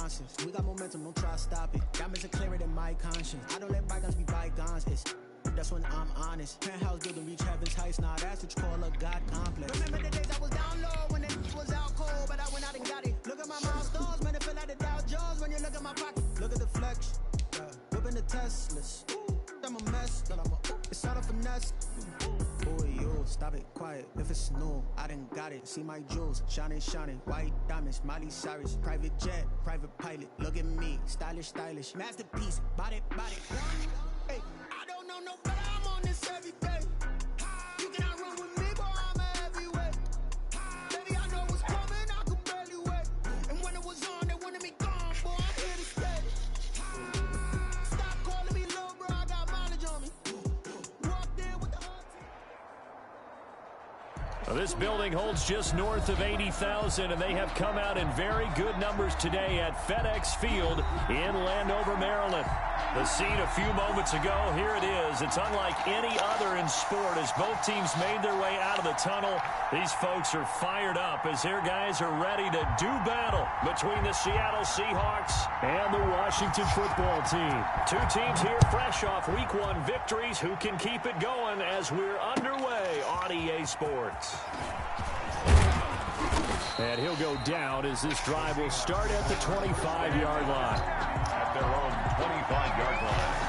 nonsense. We got momentum, don't try to stop it. Diamonds are clearer than my conscience. I don't let bygones be bygones. That's when I'm honest. Penthouse building, reach heaven's heights. Nah, that's what you call a God complex. Remember the days I was down low when it was out cold, but I went out and got it. Look at my milestones, man, it feel like the Dow Jones when you look at my pocket. Look at the flex, whipping the Teslas. I'm a mess, but it's all a finesse. Boy, you stop it, quiet. If it's new, I done got it. See my jewels, shining, white diamonds, Miley Cyrus, private jet, private pilot. Look at me, stylish, masterpiece, body. Hey, I don't know no better. I'm on this every day. You cannot run with me, boy. I'm a heavyweight. Baby, I know what's coming. I could barely wait. And when it was on, they wanted me gone, boy. I'm here to stay. Stop calling me little bro. I got mileage on me. Walked in with the hard team. Well, this building holds just north of 80,000, and they have come out in very good numbers today at FedEx Field in Landover, Maryland. The scene a few moments ago, here it is. It's unlike any other in sport as both teams made their way out of the tunnel. These folks are fired up as their guys are ready to do battle between the Seattle Seahawks and the Washington football team. Two teams here fresh off Week 1 victories. Who can keep it going as we're underway on EA Sports? And he'll go down as this drive will start at the 25-yard line. At their own 25-yard line.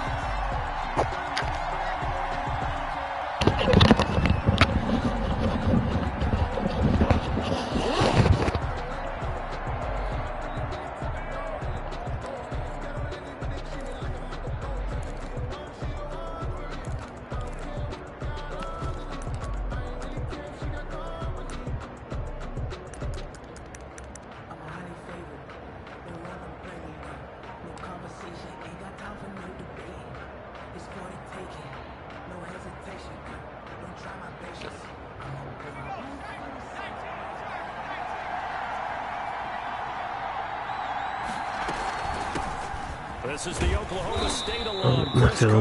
This is the Oklahoma State alum. Let's give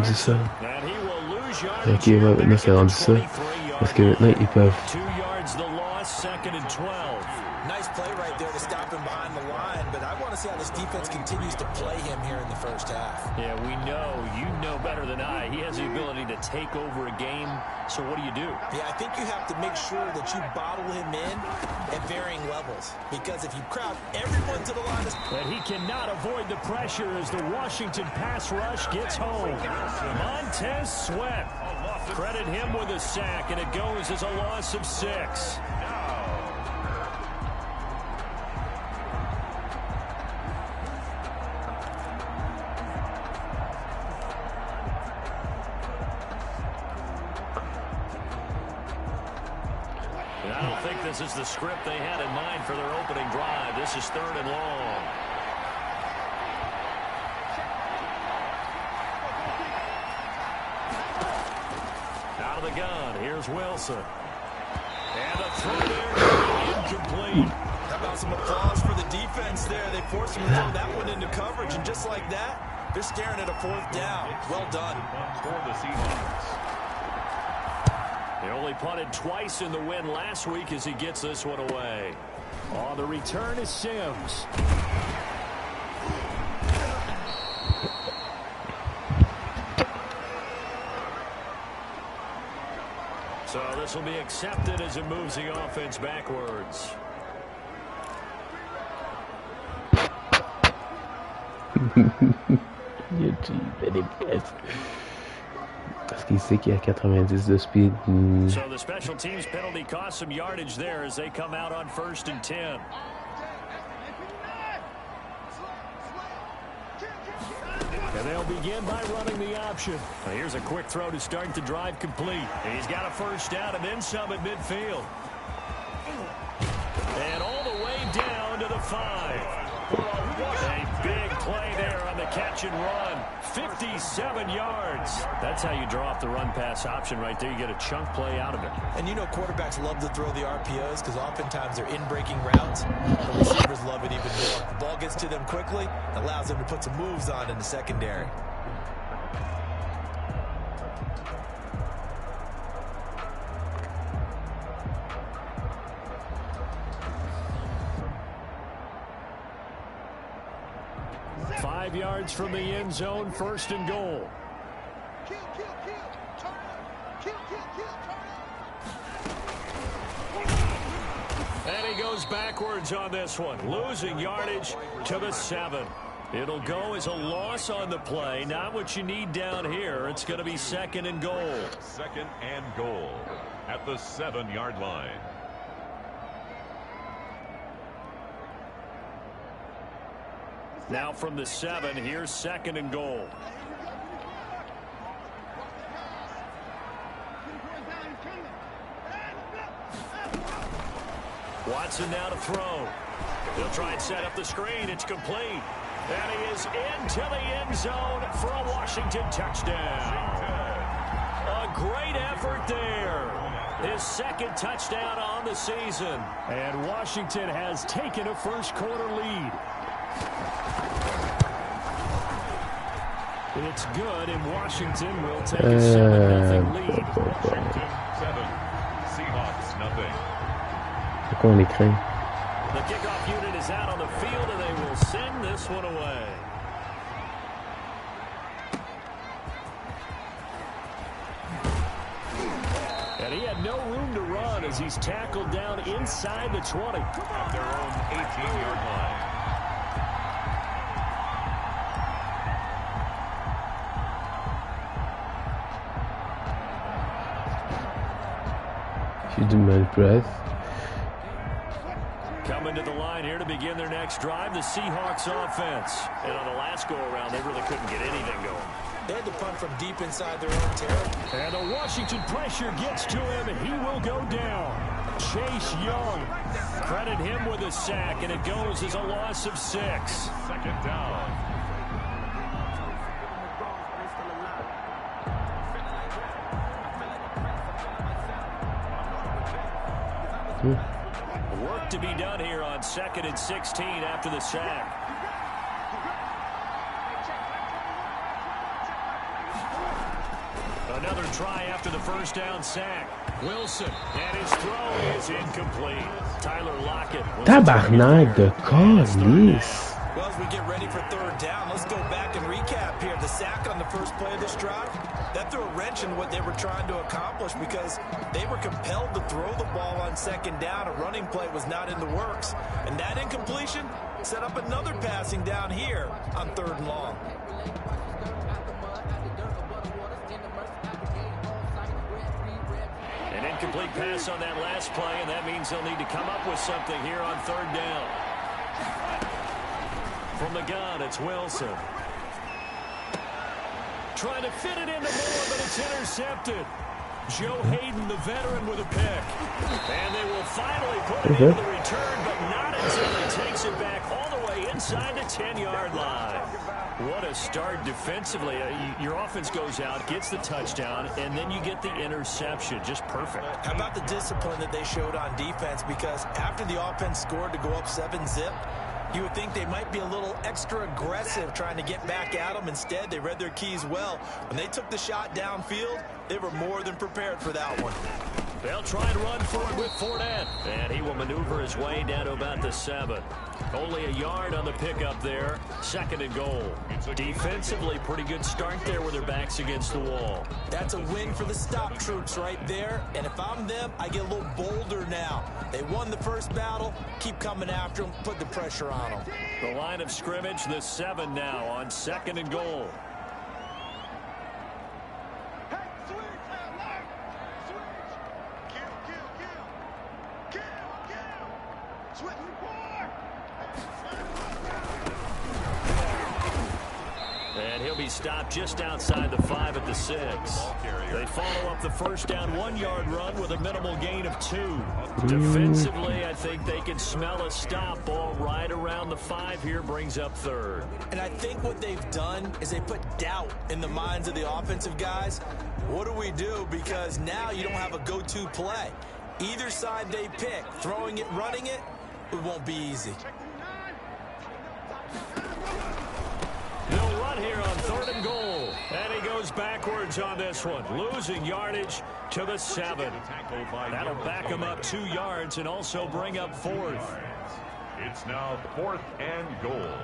it 90 per. 2 yards the loss, 2nd and 12. Nice play right there to stop him behind the line, but I want to see how this defense continues to play him here in the first half. Yeah, we know, you know better than I. He has the ability to take over a game, so what do you do? Yeah, I think you have to make sure that you bottle him in at varying levels, because if you crowd everyone to the line... But he cannot avoid the pressure as the Washington pass rush gets home. Montez Sweat. Credit him with a sack, and it goes as a loss of 6. And I don't think this is the script they had in mind for their opening drive. This is 3rd and long. Out of the gun, here's Wilson. And a throw there, incomplete. How about some applause for the defense there? They forced him to throw that one into coverage, and just like that, they're staring at a 4th down. Well done. For the Seahawks. They only punted twice in the win last week as he gets this one away. On the return is Sims. So this will be accepted as it moves the offense backwards. Parce qu'il sait qu'il y a 90 de speed. So the special teams penalty cost some yardage there as they come out on 1st and 10. And they'll begin by running the option. Now here's a quick throw to start the drive complete. He's got a 1st down and then some at midfield. And all the way down to the 5. A big play there on the catch and run. 57 yards. That's how you draw up the run-pass option right there. You get a chunk play out of it. And you know quarterbacks love to throw the RPOs because oftentimes they're in-breaking routes. The receivers love it even more. The ball gets to them quickly, allows them to put some moves on in the secondary. 5 yards from the end zone, 1st and goal. And he goes backwards on this one, losing yardage to the 7. It'll go as a loss on the play. Not what you need down here. It's going to be 2nd and goal. 2nd and goal at the 7-yard line. Now from the 7, here's 2nd and goal. Watson now to throw. He'll try and set up the screen. It's complete. And he is into the end zone for a Washington touchdown. A great effort there. His 2nd touchdown on the season. And Washington has taken a first-quarter lead. It's good, and Washington will take a 7-0 lead. Washington 7, Seahawks nothing. The kickoff unit is out on the field, and they will send this one away. And he had no room to run as he's tackled down inside the 20. At their own 18-yard line. She's mal press. Coming to the line here to begin their next drive, the Seahawks offense. And on the last go-around, they really couldn't get anything going. They had to punt from deep inside their own territory. And the Washington pressure gets to him, and he will go down. Chase Young, credit him with a sack, and it goes as a loss of 6. 2nd down. Work to be done here on 2nd and 16 after the sack. Another try after the first down sack. Wilson, and his throw is incomplete. Tyler Lockett. Tabarnak de calice. Well, as we get ready for 3rd down, let's go back and recap here. The sack on the first play of this drive, that threw a wrench in what they were trying to accomplish because they were compelled to throw the ball on 2nd down. A running play was not in the works. And that incompletion set up another passing down here on 3rd and long. An incomplete pass on that last play, and that means they'll need to come up with something here on 3rd down. From the gun, it's Wilson. Trying to fit it into Moore, but it's intercepted. Joe Hayden, the veteran, with a pick. And they will finally put it into the return, but not until he takes it back all the way inside the 10-yard line. What a start defensively. Your offense goes out, gets the touchdown, and then you get the interception. Just perfect. How about the discipline that they showed on defense? Because after the offense scored to go up 7-zip, you would think they might be a little extra aggressive trying to get back at them. Instead, they read their keys well. When they took the shot downfield, they were more than prepared for that one. They'll try and run for it with Fournette. And he will maneuver his way down to about the 7. Only a yard on the pickup there. 2nd and goal. Defensively, pretty good start there with their backs against the wall. That's a win for the stop troops right there. And if I'm them, I get a little bolder now. They won the first battle. Keep coming after them. Put the pressure on them. The line of scrimmage, the 7 now on 2nd and goal. And he'll be stopped just outside the 5 at the 6. They follow up the first down 1-yard run with a minimal gain of 2. Defensively, I think they can smell a stop. Ball right around the 5 here, brings up 3rd. And I think what they've done is they put doubt in the minds of the offensive guys. What do we do? Because now you don't have a go-to play. Either side they pick, throwing it, running it, it won't be easy. They'll run here on 3rd and goal. And he goes backwards on this one, losing yardage to the 7. That'll back him up 2 yards and also bring up 4th. It's now 4th and goal.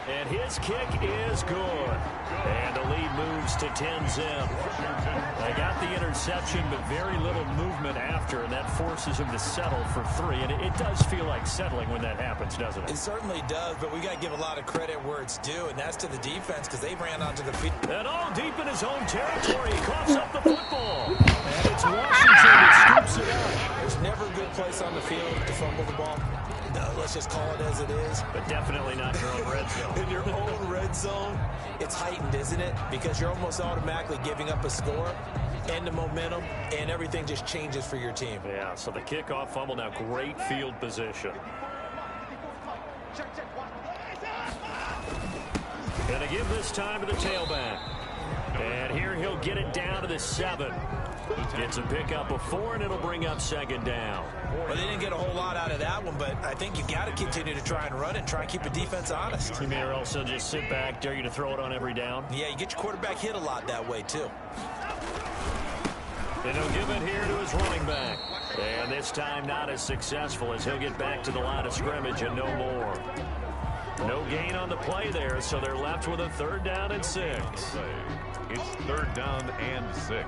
And his kick is good. And the lead moves to 10-zip. They got the interception, but very little movement after, and that forces him to settle for 3. And it does feel like settling when that happens, doesn't it? It certainly does, but we got to give a lot of credit where it's due, and that's to the defense because they ran onto the field. And all deep in his own territory, he coughs up the football. And it's Washington that scoops it up. There's never a good place on the field to fumble the ball. No, let's just call it as it is. But definitely not your own red zone. In your own red zone, it's heightened, isn't it? Because you're almost automatically giving up a score and the momentum, and everything just changes for your team. Yeah, so the kickoff fumble, now great field position. Gonna give this time to the tailback. And here he'll get it down to the 7. Gets a pickup of 4, and it'll bring up 2nd down. Well, they didn't get a whole lot out of that one, but I think you got to continue to try and run it and try and keep the defense honest. You may also just sit back, dare you to throw it on every down. Yeah, you get your quarterback hit a lot that way, too. And he'll give it here to his running back. And this time not as successful as he'll get back to the line of scrimmage and no more. No gain on the play there, so they're left with a 3rd down and 6. It's 3rd down and 6.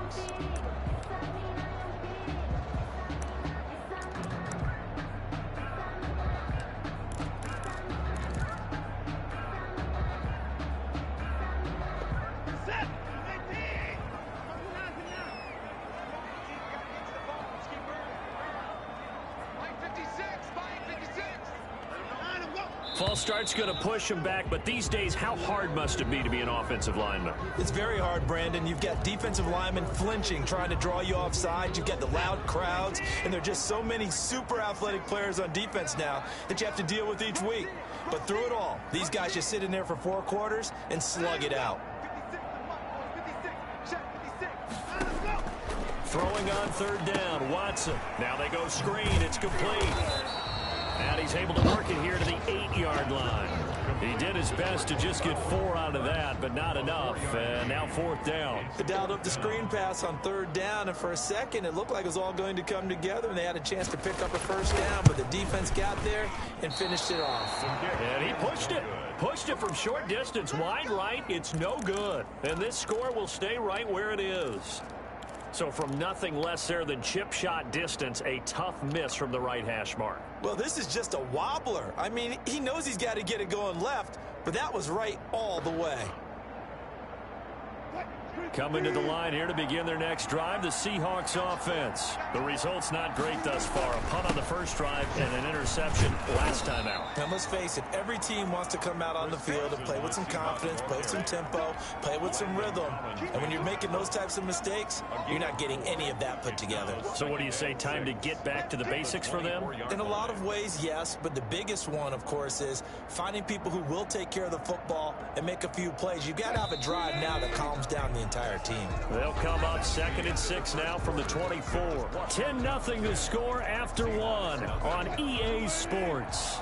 False start's going to push him back, but these days, how hard must it be to be an offensive lineman? It's very hard, Brandon. You've got defensive linemen flinching, trying to draw you offside. You've got the loud crowds, and there are just so many super athletic players on defense now that you have to deal with each week. But through it all, these guys just sit in there for 4 quarters and slug it out. Throwing on 3rd down, Watson. Now they go screen. It's complete. And he's able to work it here to the 8-yard line. He did his best to just get 4 out of that, but not enough. And now 4th down. They dialed up the screen pass on 3rd down, and for a second, it looked like it was all going to come together, and they had a chance to pick up a 1st down, but the defense got there and finished it off. And he pushed it. Pushed it from short distance, wide right. It's no good. And this score will stay right where it is. So from nothing less there than chip shot distance, a tough miss from the right hash mark. Well, this is just a wobbler. I mean, he knows he's got to get it going left, but that was right all the way. Coming to the line here to begin their next drive, the Seahawks offense. The result's not great thus far. A punt on the first drive and an interception last time out. Now, let's face it, every team wants to come out on the field and play with some confidence, play with some tempo, play with some rhythm. And when you're making those types of mistakes, you're not getting any of that put together. So what do you say, time to get back to the basics for them? In a lot of ways, yes, but the biggest one, of course, is finding people who will take care of the football and make a few plays. You've got to have a drive now that calms down the entire team. They'll come up 2nd and 6 now from the 24. 10-0 to score after 1 on EA Sports.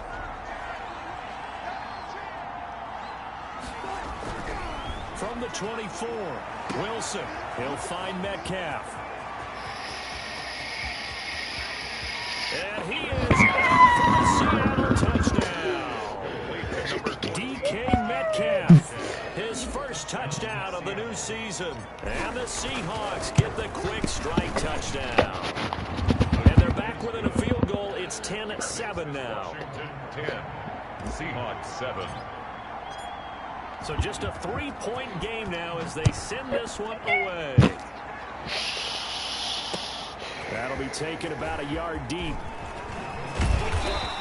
From the 24, Wilson. He'll find Metcalf. And he is off for the Seattle touchdown. DK Metcalf. His first touchdown of the new season. And the Seahawks get the quick strike touchdown. And they're back within a field goal. It's 10-7 now. Washington 10, Seahawks 7. So just a 3-point game now as they send this one away. That'll be taken about a yard deep.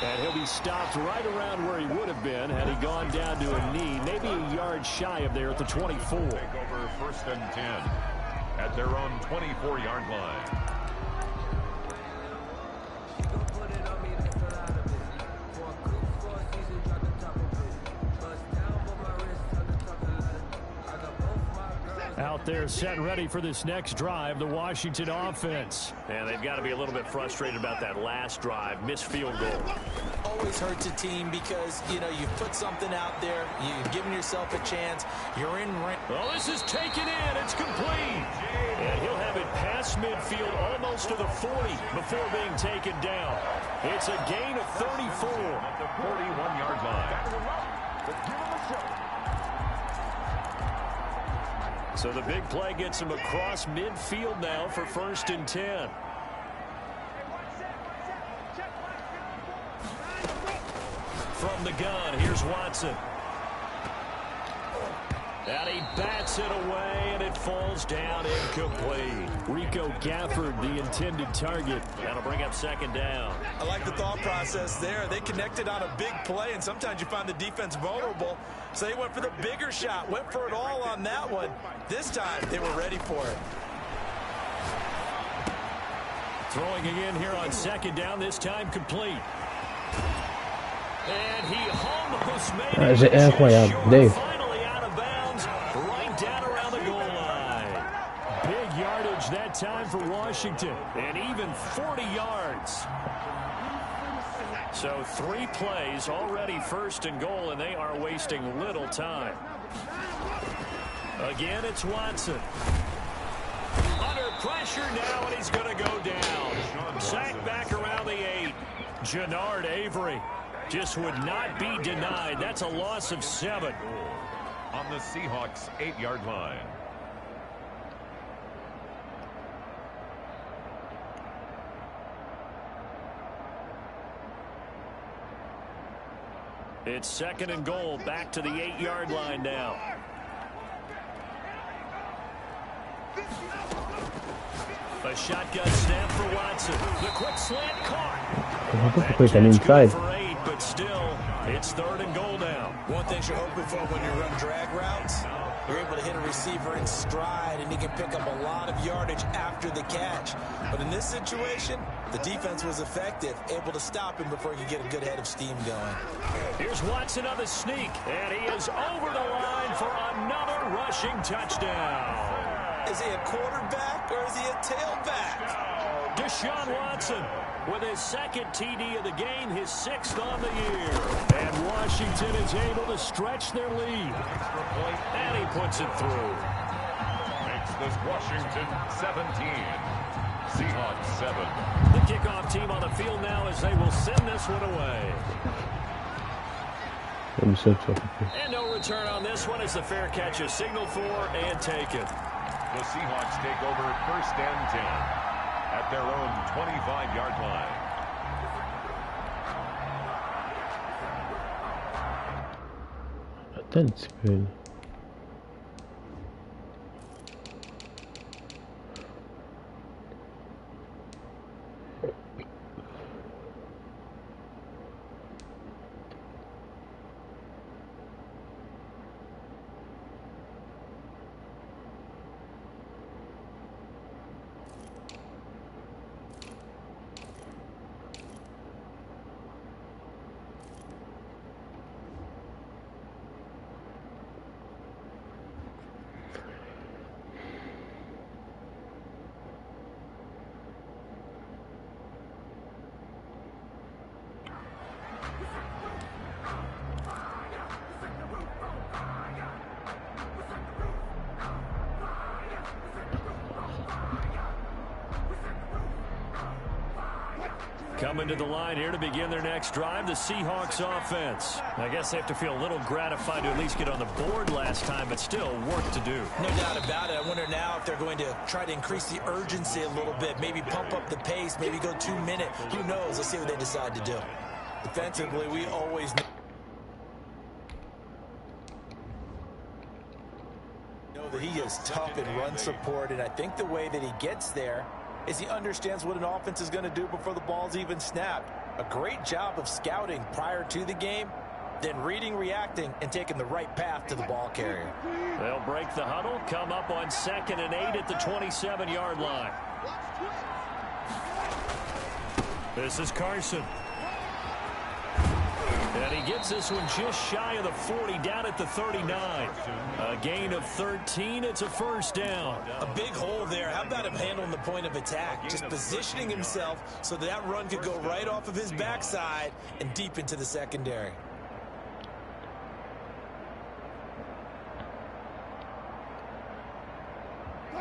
And he'll be stopped right around where he would have been had he gone down to a knee, maybe a yard shy of there at the 24. Take over 1st and 10 at their own 24-yard line. Out there set ready for this next drive, the Washington offense. And they've got to be a little bit frustrated about that last drive, missed field goal. Always hurts a team because, you know, you've put something out there, you've given yourself a chance, you're in range. Well, this is taken in, it's complete. And he'll have it pass midfield, almost to the 40 before being taken down. It's a gain of 34. At the 41-yard line. So the big play gets him across midfield now for 1st and 10. From the gun, here's Watson. And he bats it away, and it falls down incomplete. Rico Gafford, the intended target. That'll bring up 2nd down. I like the thought process there. They connected on a big play, and sometimes you find the defense vulnerable. So they went for the bigger shot, went for it all on that one. This time, they were ready for it. Throwing again here on 2nd down, this time complete. And he almost made it. C'est incroyable, Dave. Finally out of bounds, right down around the goal line. Big yardage that time for Washington, and even 40 yards. So 3 plays already 1st and goal, and they are wasting little time. Again, it's Watson. Under pressure now, and he's going to go down. Sacked back around the 8. Jannard Avery just would not be denied. That's a loss of 7. On the Seahawks 8-yard line. It's 2nd and goal, back to the 8-yard line now. A shotgun snap for Watson. The quick slant caught. Pourquoi il est inside? For 8, but still, it's 3rd and goal now. One thing you're hoping for when you run drag routes, you're able to hit a receiver in stride, and he can pick up a lot of yardage after the catch. But in this situation, the defense was effective, able to stop him before he could get a good head of steam going. Here's Watson on the sneak, and he is over the line for another rushing touchdown. Is he a quarterback or is he a tailback? Deshaun Watson with his 2nd TD of the game, his 6th on the year. And Washington is able to stretch their lead. And he puts it through. Makes this Washington 17. Seahawks 7. The kickoff team on the field now as they will send this one away. And no return on this one as the fair catch is signaled for and taken. The Seahawks take over 1st and 10 at their own 25-yard line. Attends un petit peu. Coming to the line here to begin their next drive, the Seahawks offense. I guess they have to feel a little gratified to at least get on the board last time, but still work to do. No doubt about it. I wonder now if they're going to try to increase the urgency a little bit, maybe pump up the pace, maybe go 2 minute. Who knows? Let's see what they decide to do. Defensively, we always know that he is tough in run support, and I think the way that he gets there is he understands what an offense is going to do before the ball's even snapped. A great job of scouting prior to the game, then reading, reacting, and taking the right path to the ball carrier. They'll break the huddle, come up on 2nd and 8 at the 27-yard line. This is Carson. And he gets this one just shy of the 40, down at the 39. A gain of 13. It's a 1st down. A big hole there. How about him handling the point of attack? Just positioning himself so that run could go right off of his backside and deep into the secondary.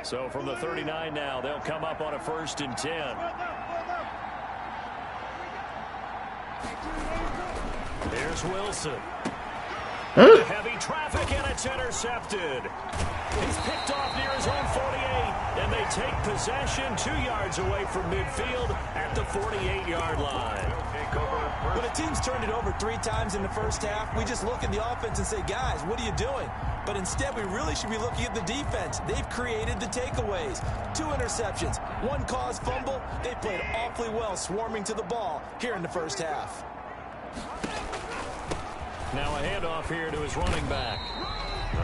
So from the 39 now, they'll come up on a 1st and 10. Here's Wilson. Heavy traffic, and it's intercepted. He's picked off near his own 48, and they take possession 2 yards away from midfield at the 48-yard line. When a team's turned it over 3 times in the first half, we just look at the offense and say, guys, what are you doing? But instead, we really should be looking at the defense. They've created the takeaways. 2 interceptions, 1 caused fumble. They played awfully well swarming to the ball here in the first half. Now a handoff here to his running back.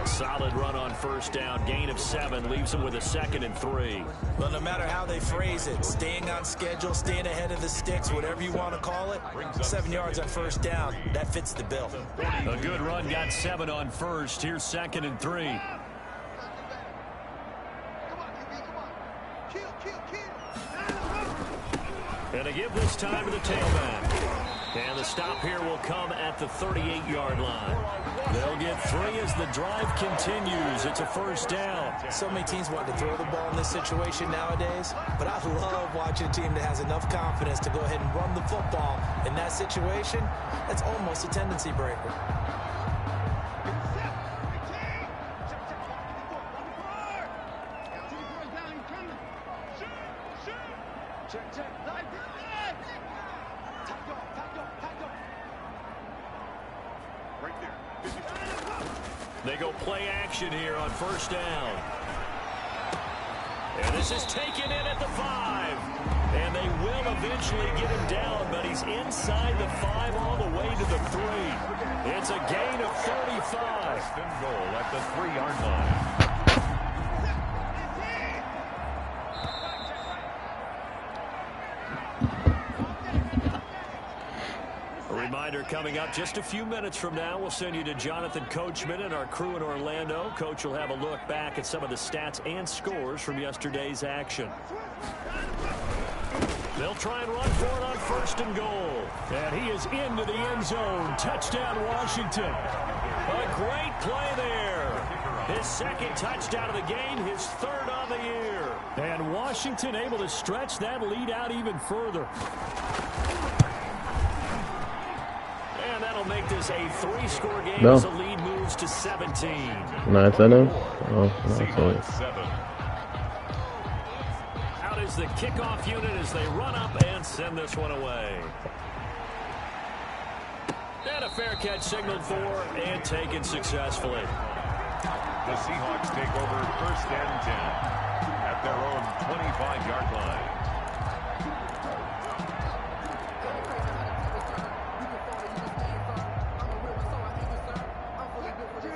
A solid run on 1st down. Gain of 7 leaves him with a 2nd and 3. Well, no matter how they phrase it, staying on schedule, staying ahead of the sticks, whatever you want to call it, 7 yards on 1st down, that fits the bill. A good run, got 7 on 1st. Here's 2nd and 3. And a give this time to the tailback. And the stop here will come at the 38-yard line. They'll get 3 as the drive continues. It's a 1st down. So many teams want to throw the ball in this situation nowadays, but I love watching a team that has enough confidence to go ahead and run the football. In that situation, that's almost a tendency breaker. They go play action here on 1st down. And this is taken in at the 5. And they will eventually get him down, but he's inside the 5 all the way to the 3. It's a gain of 35. 1st and goal at the 3-yard line. Reminder coming up just a few minutes from now. We'll send you to Jonathan Coachman and our crew in Orlando. Coach will have a look back at some of the stats and scores from yesterday's action. They'll try and run for it on 1st and goal. And he is into the end zone. Touchdown, Washington. A great play there. His 2nd touchdown of the game, his 3rd on the year. And Washington able to stretch that lead out even further. And that'll make this a 3-score game as the lead moves to 17. No, it's not. Oh, no, it's 7. Out is the kickoff unit as they run up and send this one away. And a fair catch signaled for and taken successfully. The Seahawks take over 1st and 10 at their own 25-yard line.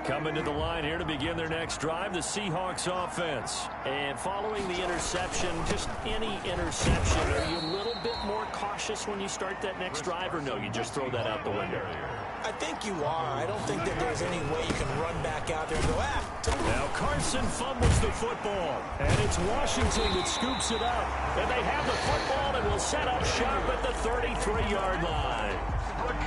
Coming to the line here to begin their next drive, the Seahawks offense. And following the interception, just any interception, are you a little bit more cautious when you start that next drive, or no, you just throw that out the window? I think you are. I don't think that there's any way you can run back out there and go, Now Carson fumbles the football, and it's Washington that scoops it up. And they have the football and will set up shop at the 33-yard line.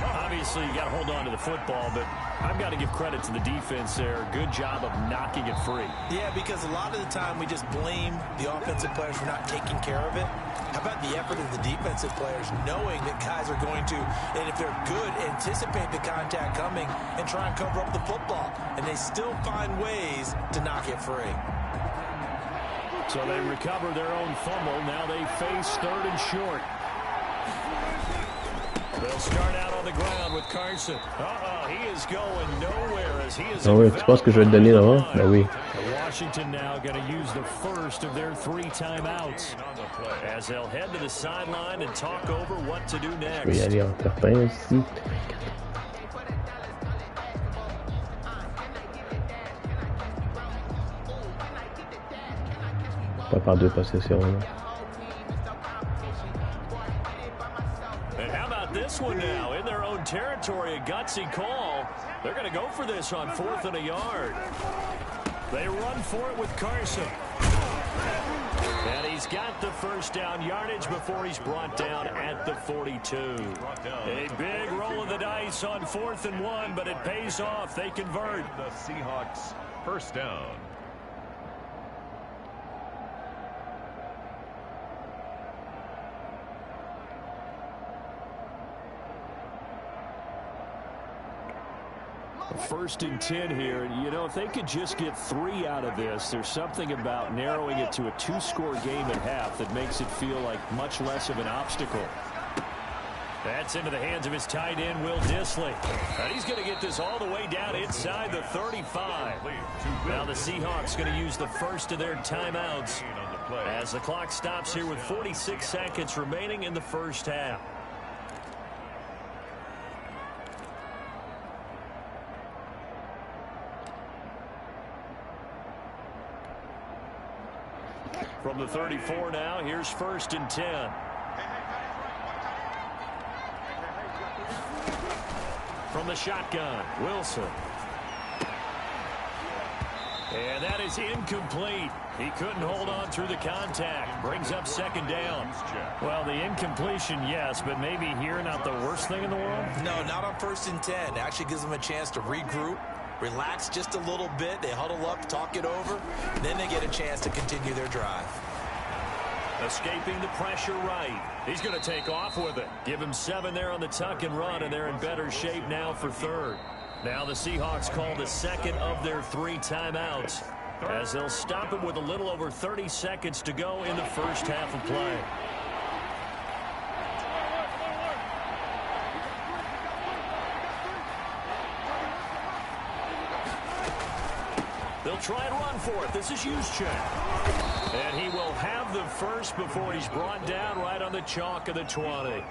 Obviously, you got to hold on to the football, but I've got to give credit to the defense there. Good job of knocking it free. Yeah, because a lot of the time we just blame the offensive players for not taking care of it. How about the effort of the defensive players knowing that guys are going to, and if they're good, anticipate the contact coming and try and cover up the football. And they still find ways to knock it free. So they recover their own fumble. Now they face 3rd and short. They'll start out on the ground with Carson. He is going nowhere as he is. Ah oui, tu penses que je vais le donner là-bas? Ben oui. Washington now going to use the 1st of their 3 timeouts as they'll head to the sideline and talk over what to do next. Je vais y aller en tapin aussi. Pas par 2 possessions. Là. And how about this one now? In their own territory, a gutsy call. They're going to go for this on 4th and a yard. They run for it with Carson. And he's got the 1st down yardage before he's brought down at the 42. A big roll of the dice on 4th and 1, but it pays off. They convert. The Seahawks 1st down. First and 10 here. You know, if they could just get 3 out of this, there's something about narrowing it to a 2-score game at half that makes it feel like much less of an obstacle. That's into the hands of his tight end, Will Dissly. And he's going to get this all the way down inside the 35. Now the Seahawks going to use the first of their timeouts as the clock stops here with 46 seconds remaining in the first half. From the 34 now, here's first and 10. From the shotgun, Wilson. And that is incomplete. He couldn't hold on through the contact. Brings up second down. Well, the incompletion, yes, but maybe here not the worst thing in the world? No, not on first and 10. Actually gives them a chance to regroup, relax just a little bit. They huddle up, talk it over. Then they get a chance to continue their drive. Escaping the pressure right. He's going to take off with it. Give him 7 there on the tuck and run, and they're in better shape now for third. Now the Seahawks call the second of their 3 timeouts as they'll stop him with a little over 30 seconds to go in the first half of play. They'll try and run for it. This is Juszczyk. And he will have the first before he's brought down right on the chalk of the 20.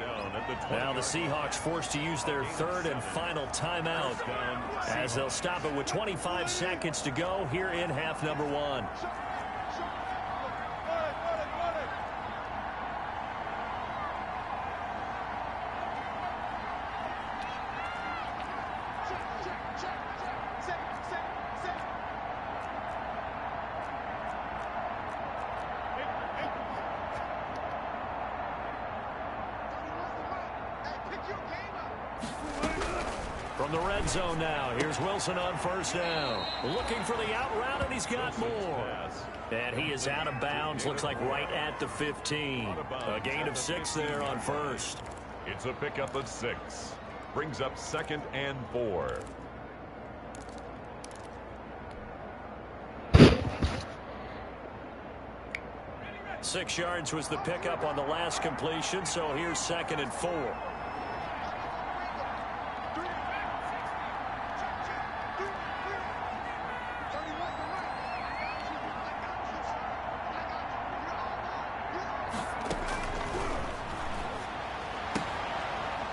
Now the Seahawks forced to use their third and final timeout as they'll stop it with 25 seconds to go here in half number 1. From the red zone now, here's Wilson on first down. Looking for the out route, and he's got more. And he is out of bounds, looks like right at the 15. A gain of 6 there on first. It's a pickup of 6. Brings up second and 4. Six yards was the pickup on the last completion, so here's second and 4.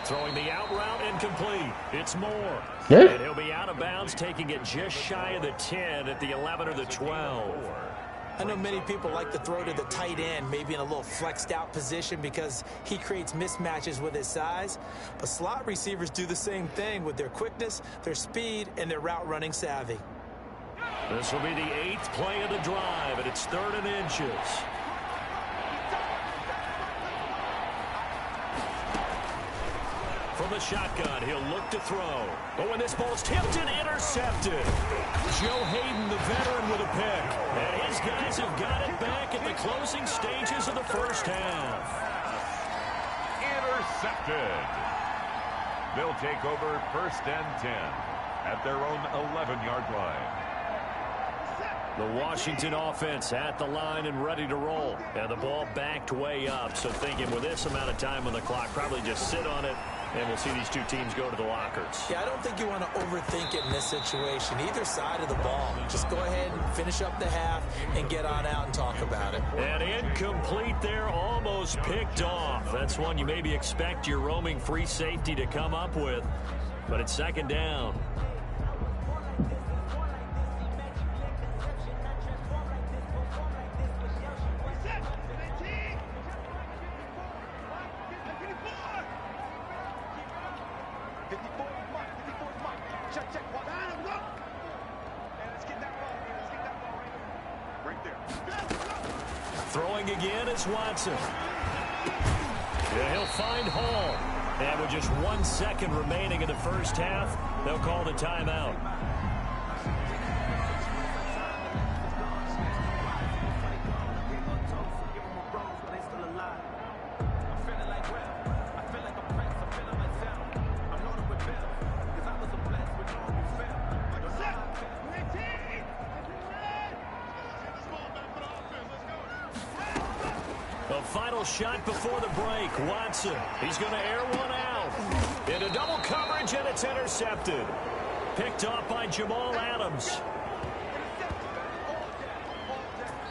Throwing the out route incomplete. It's Moore. Yeah. And he'll be out of bounds, taking it just shy of the 10 at the 11 or the 12. I know many people like to throw to the tight end, maybe in a little flexed out position because he creates mismatches with his size. But slot receivers do the same thing with their quickness, their speed, and their route running savvy. This will be the 8th play of the drive, and it's 3rd and inches. From the shotgun, he'll look to throw. But when this ball's tipped and intercepted, Joe Hayden, the veteran, with a pick. And his guys have got it back at the closing stages of the first half. Intercepted. They'll take over first and 10 at their own 11-yard line. The Washington offense at the line and ready to roll. And the ball backed way up. So thinking with this amount of time on the clock, probably just sit on it. And we'll see these two teams go to the lockers. Yeah, I don't think you want to overthink it in this situation. Either side of the ball. Just go ahead and finish up the half and get on out and talk about it. And incomplete there, almost picked off. That's one you maybe expect your roaming free safety to come up with. But it's second down. Throwing again is Watson. And he'll find Hall. And with just 1 second remaining in the first half, they'll call the timeout. A final shot before the break. Watson, he's going to air one out. Into double coverage, and it's intercepted. Picked off by Jamal Adams.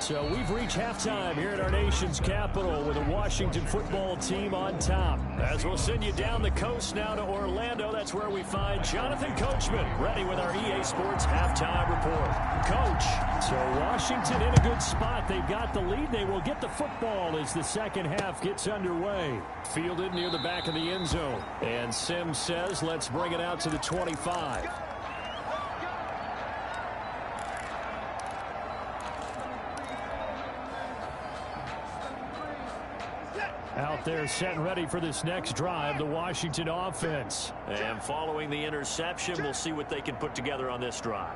So we've reached halftime here at our nation's capital with a Washington football team on top. As we'll send you down the coast now to Orlando, that's where we find Jonathan Coachman, ready with our EA Sports halftime report. Coach, so Washington in a good spot. They've got the lead. They will get the football as the second half gets underway. Fielded near the back of the end zone. And Sims says, let's bring it out to the 25. Out there set and ready for this next drive, the Washington offense. And following the interception, we'll see what they can put together on this drive.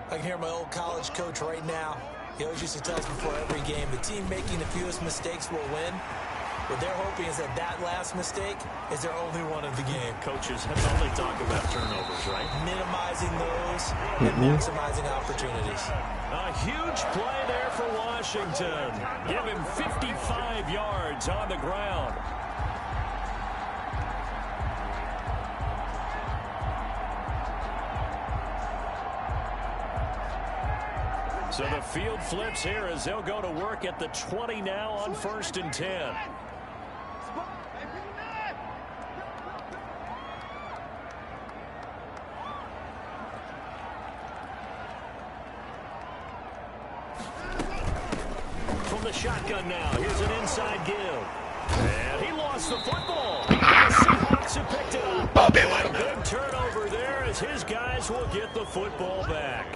I can hear my old college coach right now. He always used to tell us before every game, the team making the fewest mistakes will win. What they're hoping is that that last mistake is their only one of the game. Coaches have only talked about turnovers, right? Minimizing those and maximizing opportunities. A huge play there for Washington. Give him 55 yards on the ground. So the field flips here as they'll go to work at the 20 now on 1st and 10. From the shotgun now, here's an inside give. And he lost the football. The Seahawks have picked it up. A big turnover there as his guys will get the football back.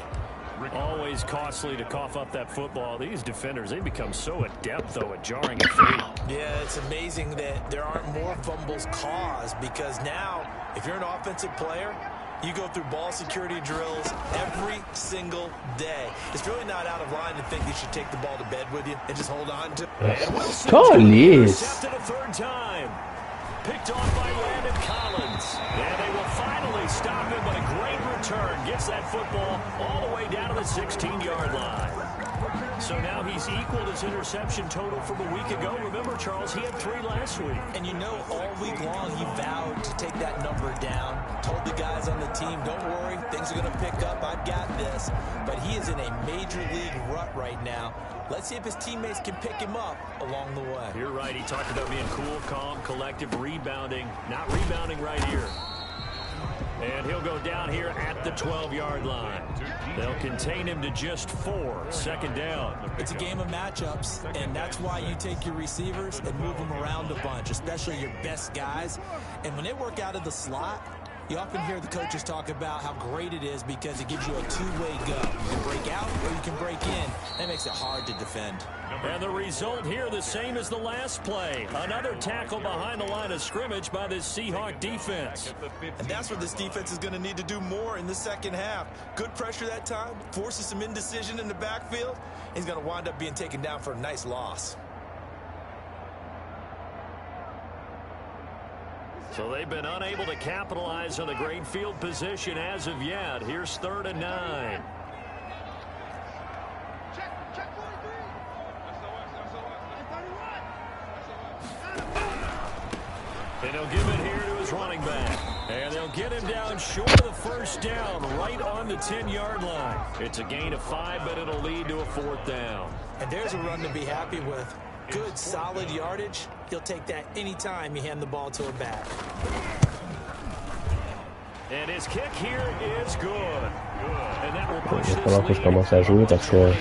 Always costly to cough up that football. These defenders, they become so adept, though, at jarring it free. Yeah, it's amazing that there aren't more fumbles caused because now, if you're an offensive player, you go through ball security drills every single day. It's really not out of line to think you should take the ball to bed with you and just hold on to it. Intercepted a third time. Picked off by Landon Collins. And they will finally stop him, but a great return. Gets that football all the way down to the 16-yard line. So now he's equaled his interception total from a week ago. Remember, Charles, he had 3 last week. And you know, all week long he vowed to take that number down. Told the guys on the team, don't worry, things are going to pick up. I've got this. But he is in a major league rut right now. Let's see if his teammates can pick him up along the way. You're right. He talked about being cool, calm, collective, rebounding. Not rebounding right here. And he'll go down here at the 12-yard line. They'll contain him to just 4. Second down. It's a game of matchups, and that's why you take your receivers and move them around a bunch, especially your best guys. And when they work out of the slot, you often hear the coaches talk about how great it is because it gives you a two-way go. You can break out or you can break in. That makes it hard to defend. And the result here the same as the last play. Another tackle behind the line of scrimmage by this Seahawk defense. And that's where this defense is going to need to do more in the second half. Good pressure that time, forces some indecision in the backfield. He's going to wind up being taken down for a nice loss. So they've been unable to capitalize on the great field position as of yet. Here's 3rd and 9. And he'll give it here to his running back. And they'll get him down short of the first down, right on the 10-yard line. It's a gain of 5, but it'll lead to a 4th down. And there's a run to be happy with. Good, solid yardage. He'll take that anytime you hand the ball to a back. And his kick here is good. And that will push Il va this falloir que je lead commence à jouer parce que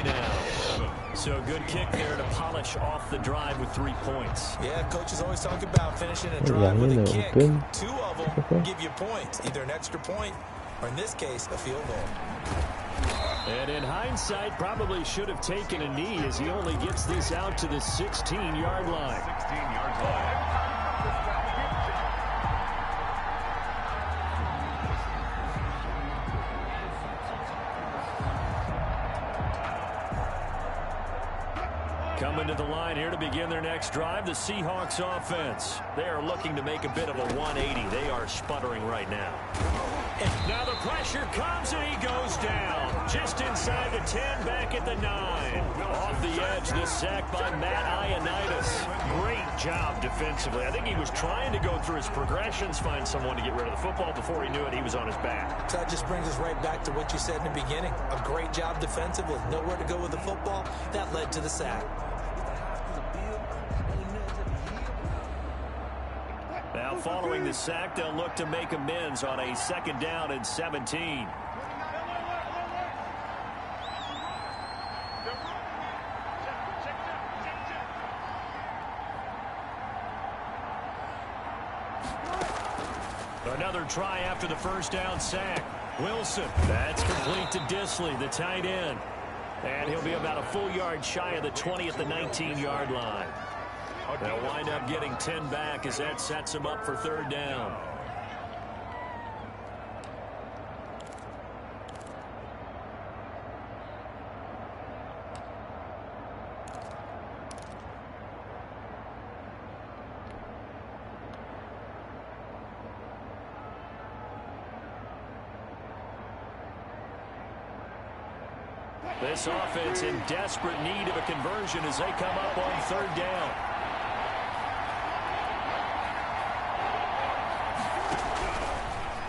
So good kick there to polish off the drive with 3 points. Yeah, coaches always talk about finishing a drive with a kick. 2 of them give you points, either an extra point or in this case, a field goal. And in hindsight, probably should have taken a knee as he only gets this out to the 16-yard line. 16-yard line. Coming to the line here to begin their next drive, the Seahawks offense. They are looking to make a bit of a 180. They are sputtering right now. Now the pressure comes and he goes down. Just inside the 10, back at the 9. Off the edge, this sack by Matt Ioannidis. Great job defensively. I think he was trying to go through his progressions, find someone to get rid of the football. Before he knew it, he was on his back. So that just brings us right back to what you said in the beginning. A great job defensively. Nowhere to go with the football. That led to the sack. Now following the sack, they'll look to make amends on a 2nd down and 17. Another try after the 1st down sack. Wilson, that's complete to Dissly, the tight end. And he'll be about a full yard shy of the 20 at the 19-yard line. They'll wind up getting 10 back as that sets them up for 3rd down. This offense in desperate need of a conversion as they come up on 3rd down.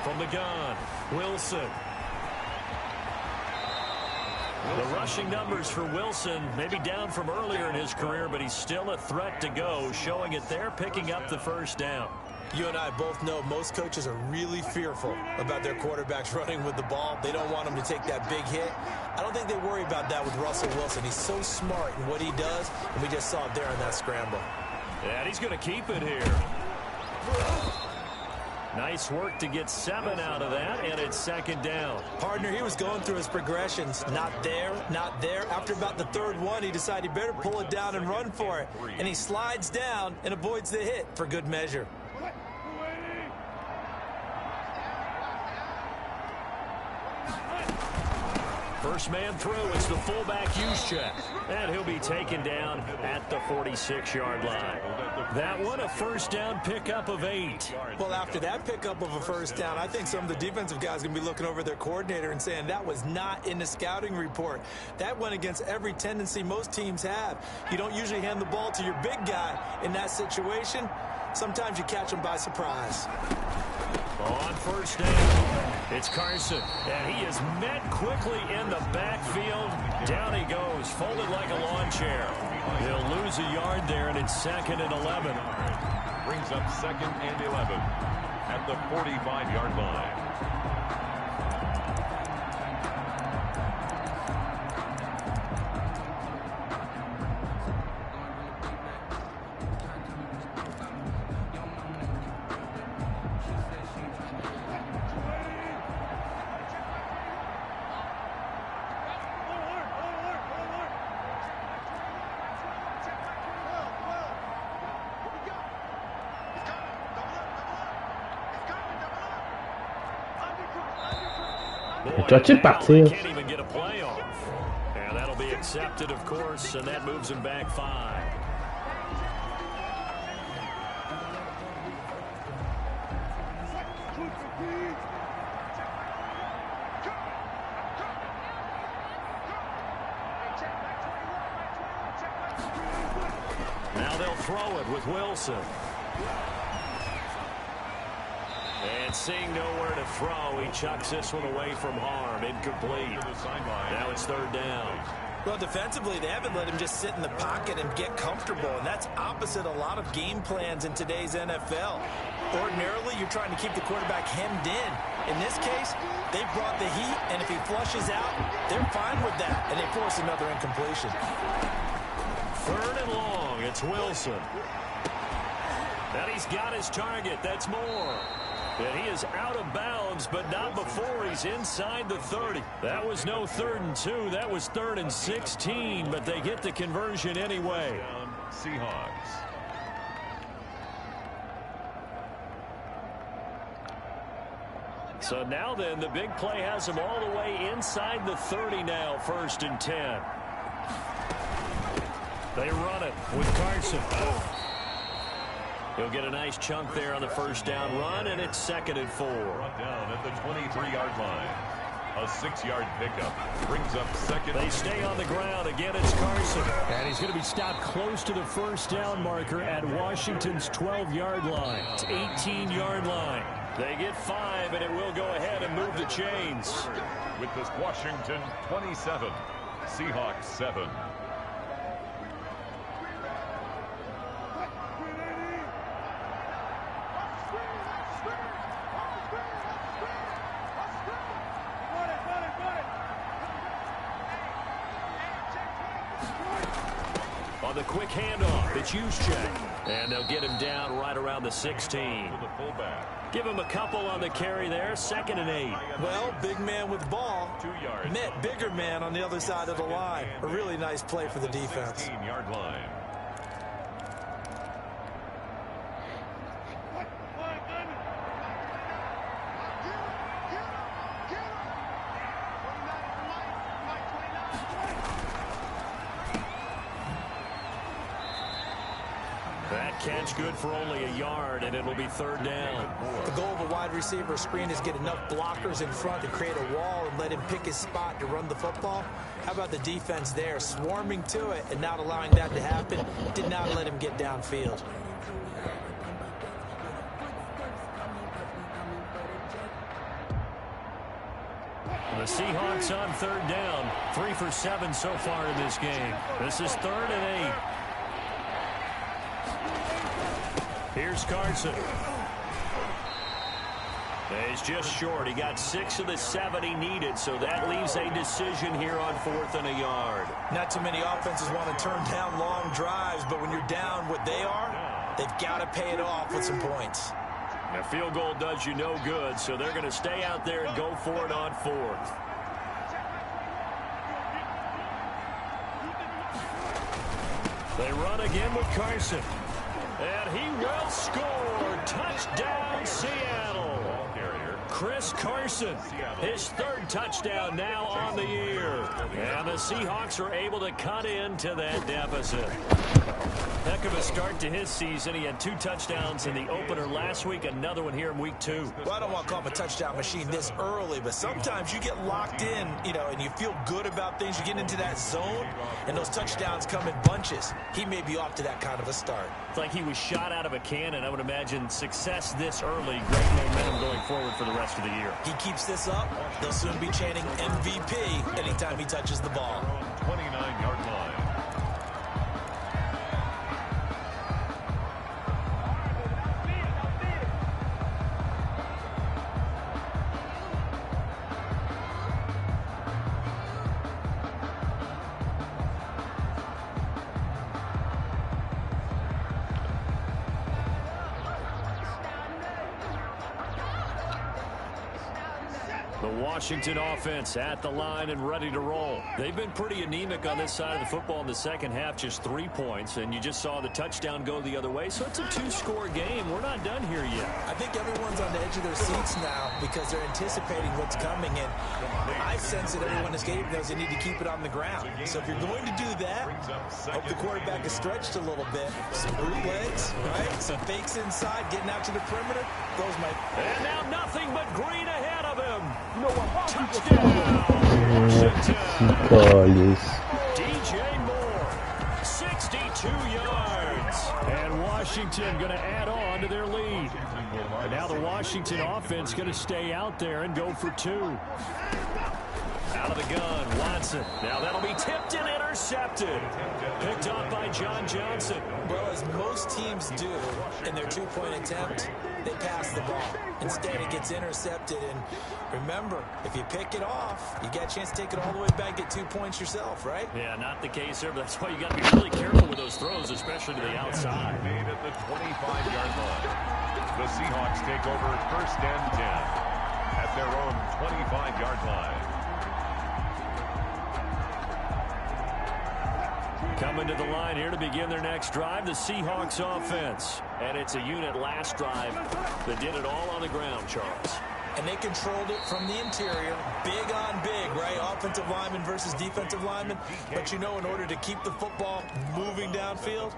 From the gun, Wilson. The rushing numbers for Wilson maybe down from earlier in his career, but he's still a threat to go, showing it there, picking up the 1st down. You and I both know most coaches are really fearful about their quarterbacks running with the ball. They don't want them to take that big hit. I don't think they worry about that with Russell Wilson. He's so smart in what he does, and we just saw it there in that scramble. And he's going to keep it here. Nice work to get 7 out of that, and it's 2nd down. Partner, he was going through his progressions. Not there, not there. After about the 3rd one, he decided he better pull it down and run for it. And he slides down and avoids the hit for good measure. First man through is the fullback Juszczyk, and he'll be taken down at the 46-yard line. That one, a 1st down pickup of 8. Well, after that pickup of a 1st down, I think some of the defensive guys are going to be looking over their coordinator and saying that was not in the scouting report. That went against every tendency most teams have. You don't usually hand the ball to your big guy in that situation. Sometimes you catch him by surprise. On 1st down, it's Carson, and he is met quickly in the backfield. Down he goes, folded like a lawn chair. He'll lose a yard there, and it's 2nd and 11. Brings up 2nd and 11 at the 45-yard line. Doit-il partir? Can't even get a play off. And that'll be accepted, of course, and that moves him back 5. Now they'll throw it with Wilson. And seeing nowhere to throw, he chucks this one away from harm. Incomplete. Now it's 3rd down. Well, defensively, they haven't let him just sit in the pocket and get comfortable, and that's opposite a lot of game plans in today's NFL. Ordinarily, you're trying to keep the quarterback hemmed in. In this case, they brought the heat, and if he flushes out, they're fine with that, and they force another incompletion. 3rd and long, it's Wilson. And he's got his target. That's Moore. And he is out of bounds, but not before he's inside the 30. That was no 3rd and 2. That was 3rd and 16, but they get the conversion anyway. Seahawks. So now then, the big play has them all the way inside the 30 now, 1st and 10. They run it with Carson. He'll get a nice chunk there on the first down run, and it's 2nd and 4. Brought down at the 23-yard line. A 6-yard pickup brings up 2nd. They stay on the ground. Again, it's Carson. And he's going to be stopped close to the first down marker at Washington's 12-yard line. It's 18-yard line. They get 5, and it will go ahead and move the chains. With this Washington 27, Seahawks 7. On the quick handoff, it's Juszczyk. And they'll get him down right around the 16. To the fullback. Give him a couple on the carry there. 2nd and 8. Well, big man with ball 2 yards. met bigger man on the other side of the line. A really nice play for the defense. 16-yard line. That catch good for only a yard, and it'll be 3rd down. The goal of a wide receiver screen is get enough blockers in front to create a wall and let him pick his spot to run the football. How about the defense there, swarming to it and not allowing that to happen? Did not let him get downfield. The Seahawks on 3rd down. 3 for 7 so far in this game. This is 3rd and 8. Here's Carson. He's just short. He got 6 of the 7 he needed, so that leaves a decision here on 4th and a yard. Not too many offenses want to turn down long drives, but when you're down what they are, they've got to pay it off with some points. A field goal does you no good, so they're going to stay out there and go for it on 4th. They run again with Carson. And he will score. Touchdown, Seattle. Chris Carson, his 3rd touchdown now on the year. And the Seahawks are able to cut into that deficit. Heck of a start to his season. He had 2 touchdowns in the opener last week, another one here in week 2. Well, I don't want to call him a touchdown machine this early, but sometimes you get locked in, and you feel good about things. You get into that zone, and those touchdowns come in bunches. He may be off to that kind of a start. It's like he was shot out of a cannon. I would imagine success this early, great momentum going forward for the rest of the year. He keeps this up, they'll soon be chanting MVP anytime he touches the ball. 29-yard line. The Washington offense at the line and ready to roll. They've been pretty anemic on this side of the football in the second half, just 3 points, and you just saw the touchdown go the other way, so it's a 2-score game. We're not done here yet. I think everyone's on the edge of their seats now because they're anticipating what's coming, and I sense that everyone is getting those. They need to keep it on the ground. So if you're going to do that, hope the quarterback is stretched a little bit. Some bootlegs, right? Some fakes inside, getting out to the perimeter. Those might... And now nothing but green ahead of him. Touchdown, Washington. DJ Moore, 62 yards. And Washington going to add on to their lead. And now the Washington offense going to stay out there and go for 2. Out of the gun, Watson. Now that'll be tipped and intercepted. Picked up by John Johnson. Well, as most teams do in their 2-point attempt, they pass the ball. Instead, it gets intercepted. And remember, if you pick it off, you get a chance to take it all the way back, get 2 points yourself, right? Yeah, not the case here, but that's why you got to be really careful with those throws, especially to the outside. Made at the 25-yard line. The Seahawks take over 1st and 10 at their own 25-yard line. Coming to the line here to begin their next drive, the Seahawks offense. And it's a unit last drive that did it all on the ground, Charles. and they controlled it from the interior. Big on big, right? Offensive lineman versus defensive lineman. But you know, in order to keep the football moving downfield,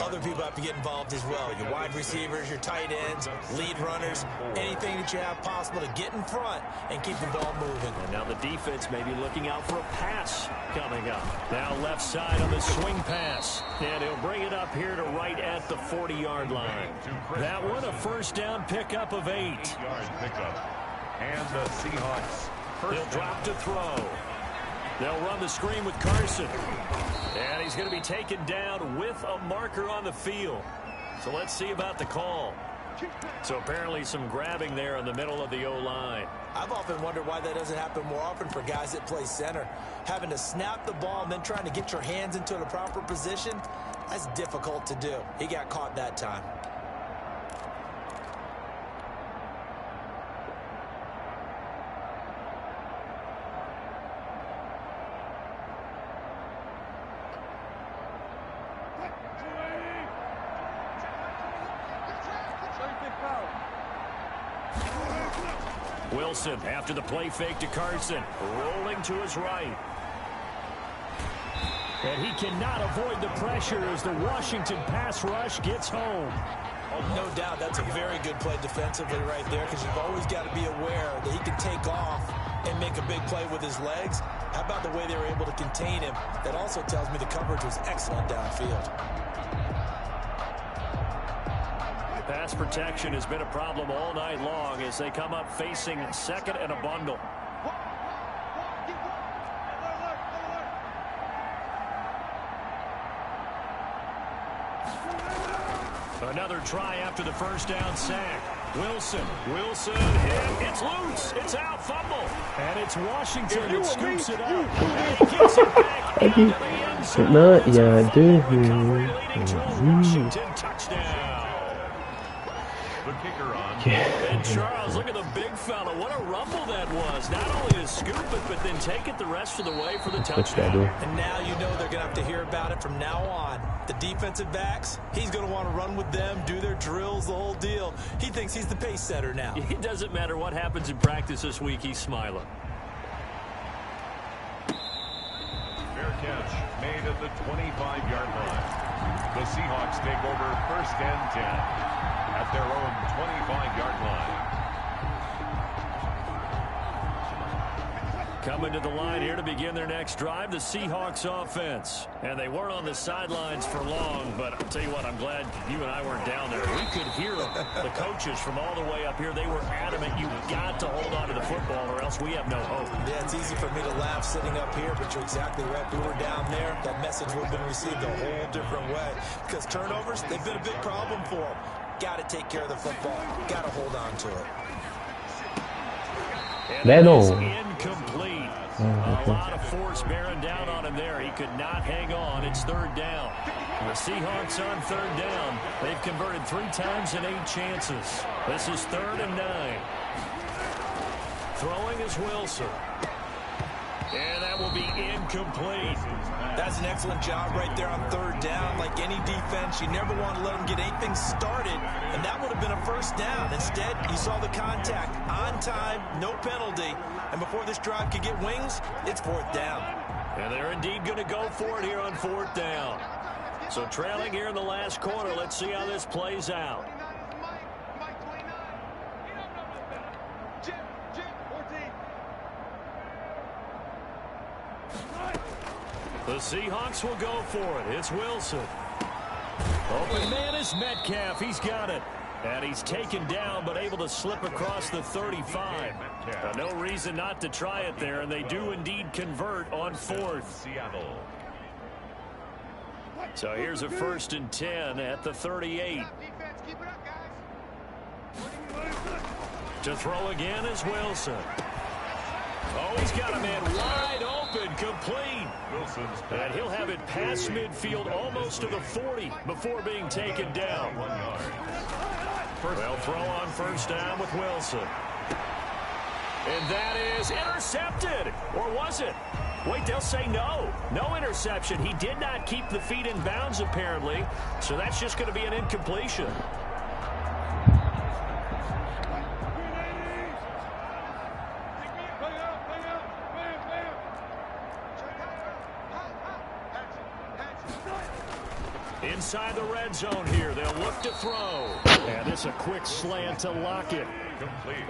other people have to get involved as well. Your wide receivers, your tight ends, lead runners, anything that you have possible to get in front and keep the ball moving. And now the defense may be looking out for a pass coming up. Now left side on the swing pass. And he'll bring it up here to right at the 40-yard line. That one a first down pickup of 8. Yard pickup. And the Seahawks He'll drop to throw. They'll run the screen with Carson. And he's going to be taken down with a marker on the field. So let's see about the call. So apparently some grabbing there in the middle of the O-line. I've often wondered why that doesn't happen more often for guys that play center. Having to snap the ball and then trying to get your hands into the proper position, that's difficult to do. He got caught that time. Wilson after the play fake to Carson, rolling to his right. And he cannot avoid the pressure as the Washington pass rush gets home. No doubt that's a very good play defensively right there, because you've always got to be aware that he can take off and make a big play with his legs. How about the way they were able to contain him? That also tells me the coverage was excellent downfield. Pass protection has been a problem all night long as they come up facing second and a bundle. Another try after the first down sack. Wilson hit. It's loose. It's out. Fumble. And it's Washington that scoops it up. And he gets it back into the end zone. Washington touchdown. the kicker on. And Charles, look at the big fella. What a rumble that was. Not only to scoop it, but then take it the rest of the way for the touchdown. And now you know they're going to have to hear about it from now on. The defensive backs, he's going to want to run with them, do their drills, the whole deal. He thinks he's the pace setter now. It doesn't matter what happens in practice this week. He's smiling. Fair catch made at the 25-yard line. The Seahawks take over 1st and 10 at their own 25-yard line. Coming to the line here to begin their next drive, the Seahawks offense. And they weren't on the sidelines for long, but I'll tell you what, I'm glad you and I weren't down there. We could hear the coaches from all the way up here. They were adamant, you've got to hold on to the football or else we have no hope. Yeah, it's easy for me to laugh sitting up here, but you're exactly right. If we were down there, that message would have been received a whole different way. Because turnovers, they've been a big problem for them. Got to take care of the football. Got to hold on to it. And that is incomplete. A lot of force bearing down on him there. He could not hang on. It's 3rd down. The Seahawks on 3rd down. They've converted 3 times in 8 chances. This is 3rd and 9. Throwing is Wilson. And that will be incomplete. That's an excellent job right there on 3rd down. Like any defense, you never want to let them get anything started, and that would have been a 1st down. Instead, you saw the contact on time, no penalty, and before this drive could get wings, it's 4th down. And they're indeed going to go for it here on 4th down. So trailing here in the last quarter, let's see how this plays out. The Seahawks will go for it. It's Wilson. Open man is Metcalf. He's got it. And he's taken down, but able to slip across the 35. No reason not to try it there, and they do indeed convert on 4th. Seattle. So here's a 1st and 10 at the 38. To throw again is Wilson. Oh, he's got a man wide open, complete. Wilson's And he'll have it past midfield almost to the 40 before being taken down. 1 yard. They'll throw on 1st down with Wilson. And that is intercepted. Or was it? Wait, they'll say no. No interception. He did not keep the feet in bounds, apparently. So that's just going to be an incompletion. Inside the red zone here. They'll look to throw. And this a quick slant to Lockett.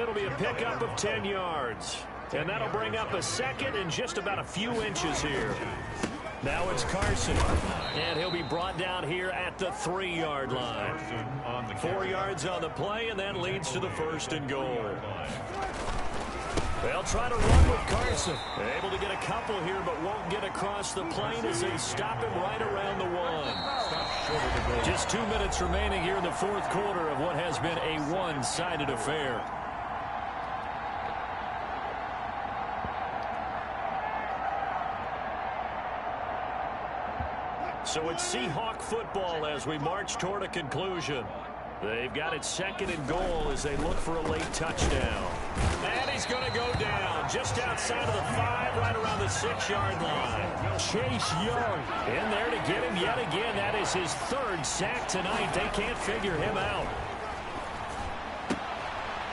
It'll be a pickup of 10 yards. And that'll bring up a second and just about a few inches here. Now it's Carson. And he'll be brought down here at the 3-yard line. 4 yards on the play, and that leads to the 1st and goal. They'll try to run with Carson. Able to get a couple here, but won't get across the plane as they stop him right around the 1. Just 2 minutes remaining here in the 4th quarter of what has been a one-sided affair. So it's Seahawk football as we march toward a conclusion. They've got it 2nd and goal as they look for a late touchdown. And he's going to go down just outside of the 5, right around the 6-yard line. Chase Young in there to get him yet again. That is his 3rd sack tonight. They can't figure him out.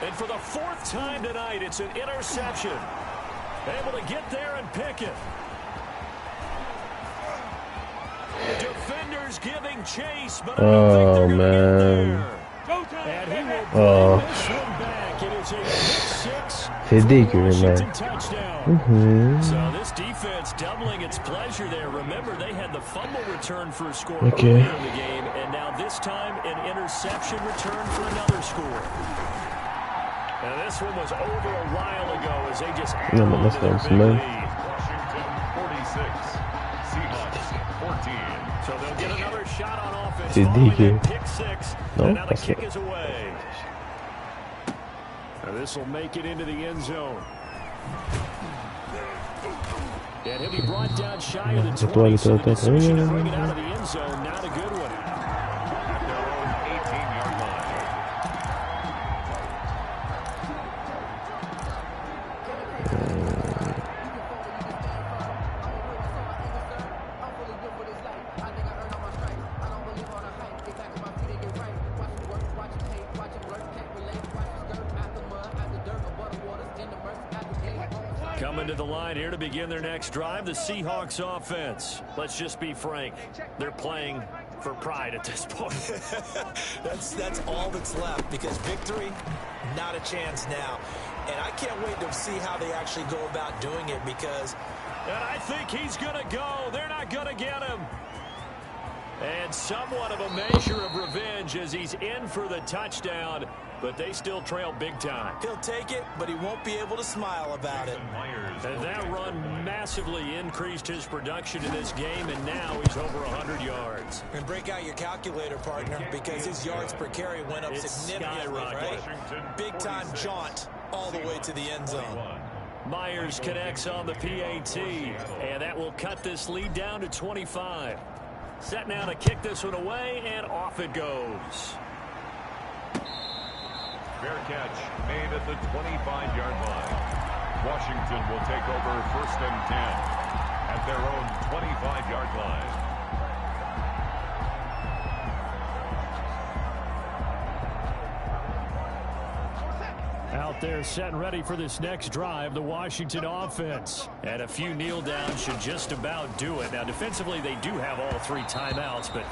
And for the 4th time tonight, it's an interception. Able to get there and pick it. Defenders giving chase, but I don't think they're going to get there. And he will bring this one back. It is a pick 6 C'est dégueu, Washington man. touchdown. So this defense doubling its pleasure there. Remember, they had the fumble return for a score earlier in the game, and now this time an interception return for another score. And this one was over a while ago as they just added on to their big lead. Washington 46, Seahawks 14. So they'll get another shot on offense. C'est dégueu. Pick 6. Non, and now the parce que... kick is away. Now this will make it into the end zone. And he'll be brought down shy of the 20. So the decision to bring it out of the end zone, not a good one. At their own 18-yard line. Coming to the line here to begin their next drive, the Seahawks offense. Let's just be frank. They're playing for pride at this point. That's all that's left, because victory, not a chance now. And I can't wait to see how they actually go about doing it, because... And I think he's going to go. They're not going to get him. And somewhat of a measure of revenge as he's in for the touchdown, but they still trail big time. He'll take it, but he won't be able to smile about it. And that run massively increased his production in this game, and now he's over 100 yards. And break out your calculator, partner, because his yards per carry went up significantly, right? Big-time jaunt all the way to the end zone. Myers connects on the PAT, and that will cut this lead down to 25. Set now to kick this one away, and off it goes. Fair catch made at the 25-yard line. Washington will take over 1st and 10 at their own 25-yard line. Out there set and ready for this next drive, the Washington offense. And a few kneel downs should just about do it. Now, defensively, they do have all 3 timeouts, but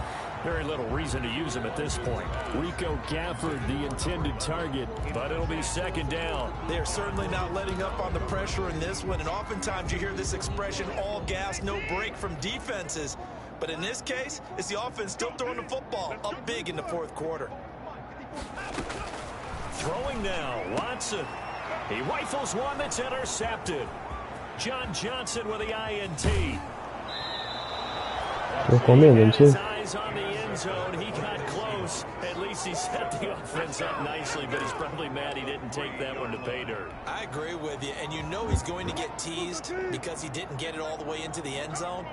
very little reason to use them at this point. Rico Gafford, the intended target, but it'll be 2nd down. They're certainly not letting up on the pressure in this one, and oftentimes you hear this expression, all gas, no break from defenses. But in this case, it's the offense still throwing the football up big in the 4th quarter. Throwing now, Watson. He rifles one that's intercepted. John Johnson with the INT. His eyes on the end zone. He got close. At least he set the offense up nicely, but he's probably mad he didn't take that one to pay dirt. I agree with you, and you know he's going to get teased because he didn't get it all the way into the end zone.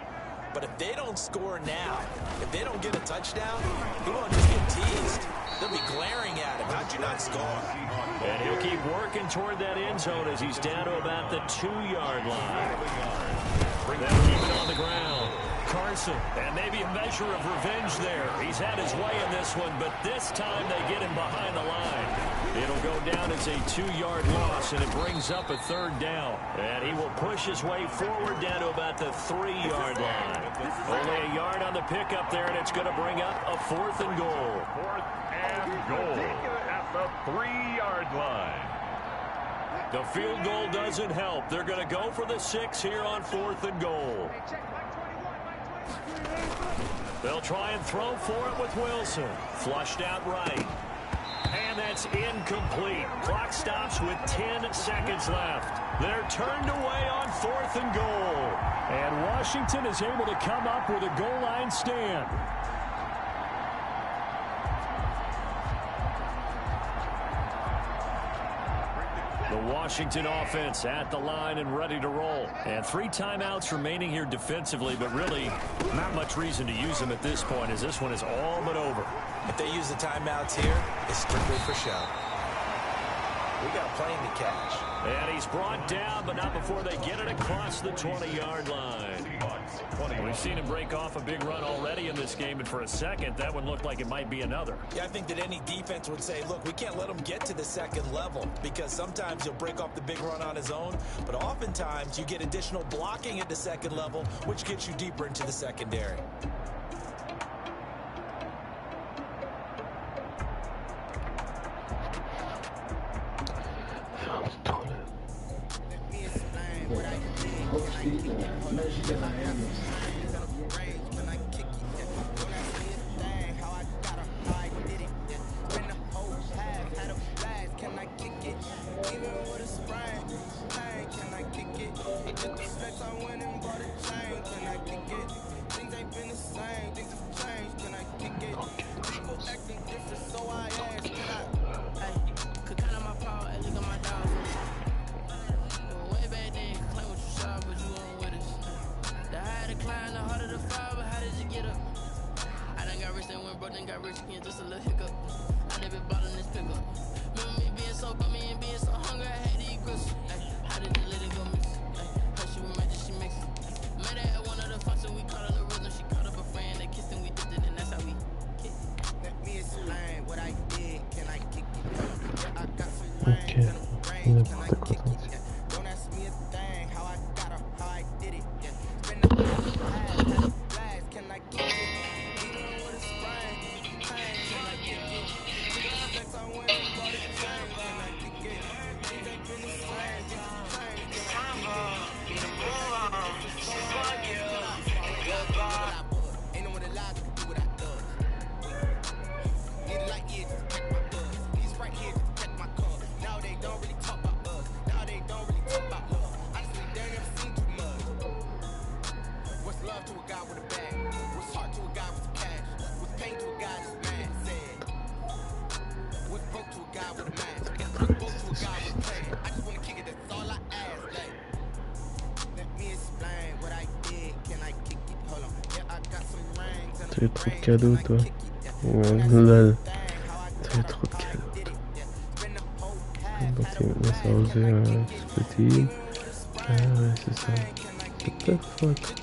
But if they don't score now, if they don't get a touchdown, he won't just get teased. They'll be glaring at him. How'd you not score? And he'll keep working toward that end zone as he's down to about the 2-yard line. They'll keep it on the ground. Carson. And maybe a measure of revenge there. He's had his way in this one, but this time they get him behind the line. It'll go down as a 2-yard loss, and it brings up a 3rd down. And he will push his way forward down to about the 3-yard line. Only a yard on the pickup there, and it's going to bring up a 4th and goal. 4th and goal at the 3-yard line. The field goal doesn't help. They're going to go for the 6 here on 4th and goal. They'll try and throw for it with Wilson. Flushed out right. And that's incomplete. Clock stops with 10 seconds left. They're turned away on 4th and goal. And Washington is able to come up with a goal line stand. The Washington offense at the line and ready to roll. And 3 timeouts remaining here defensively, but really not much reason to use them at this point, as this one is all but over. If they use the timeouts here, it's strictly for show. We got a plane to catch. And he's brought down, but not before they get it across the 20-yard line. We've seen him break off a big run already in this game, and for a second, that one looked like it might be another. Yeah, I think that any defense would say, look, we can't let him get to the 2nd level, because sometimes he'll break off the big run on his own, but oftentimes you get additional blocking at the 2nd level, which gets you deeper into the secondary. Tu as trop de cadeaux, toi. Lol. Tu as trop de cadeaux, toi. Donc, là, ça a osé ce petit. Ah ouais, c'est ça. C'est pas faute.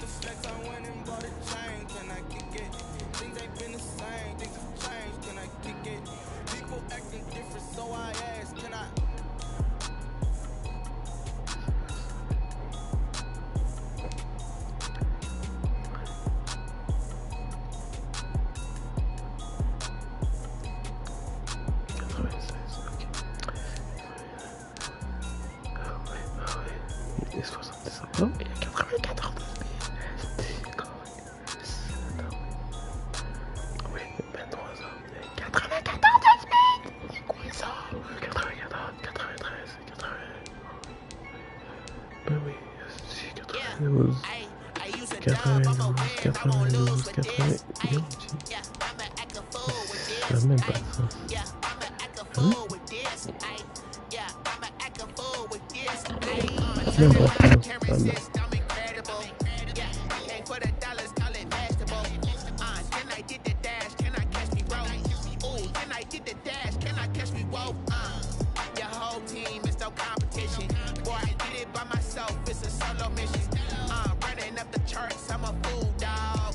Running up the charts, I'm a fool, dog.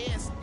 is.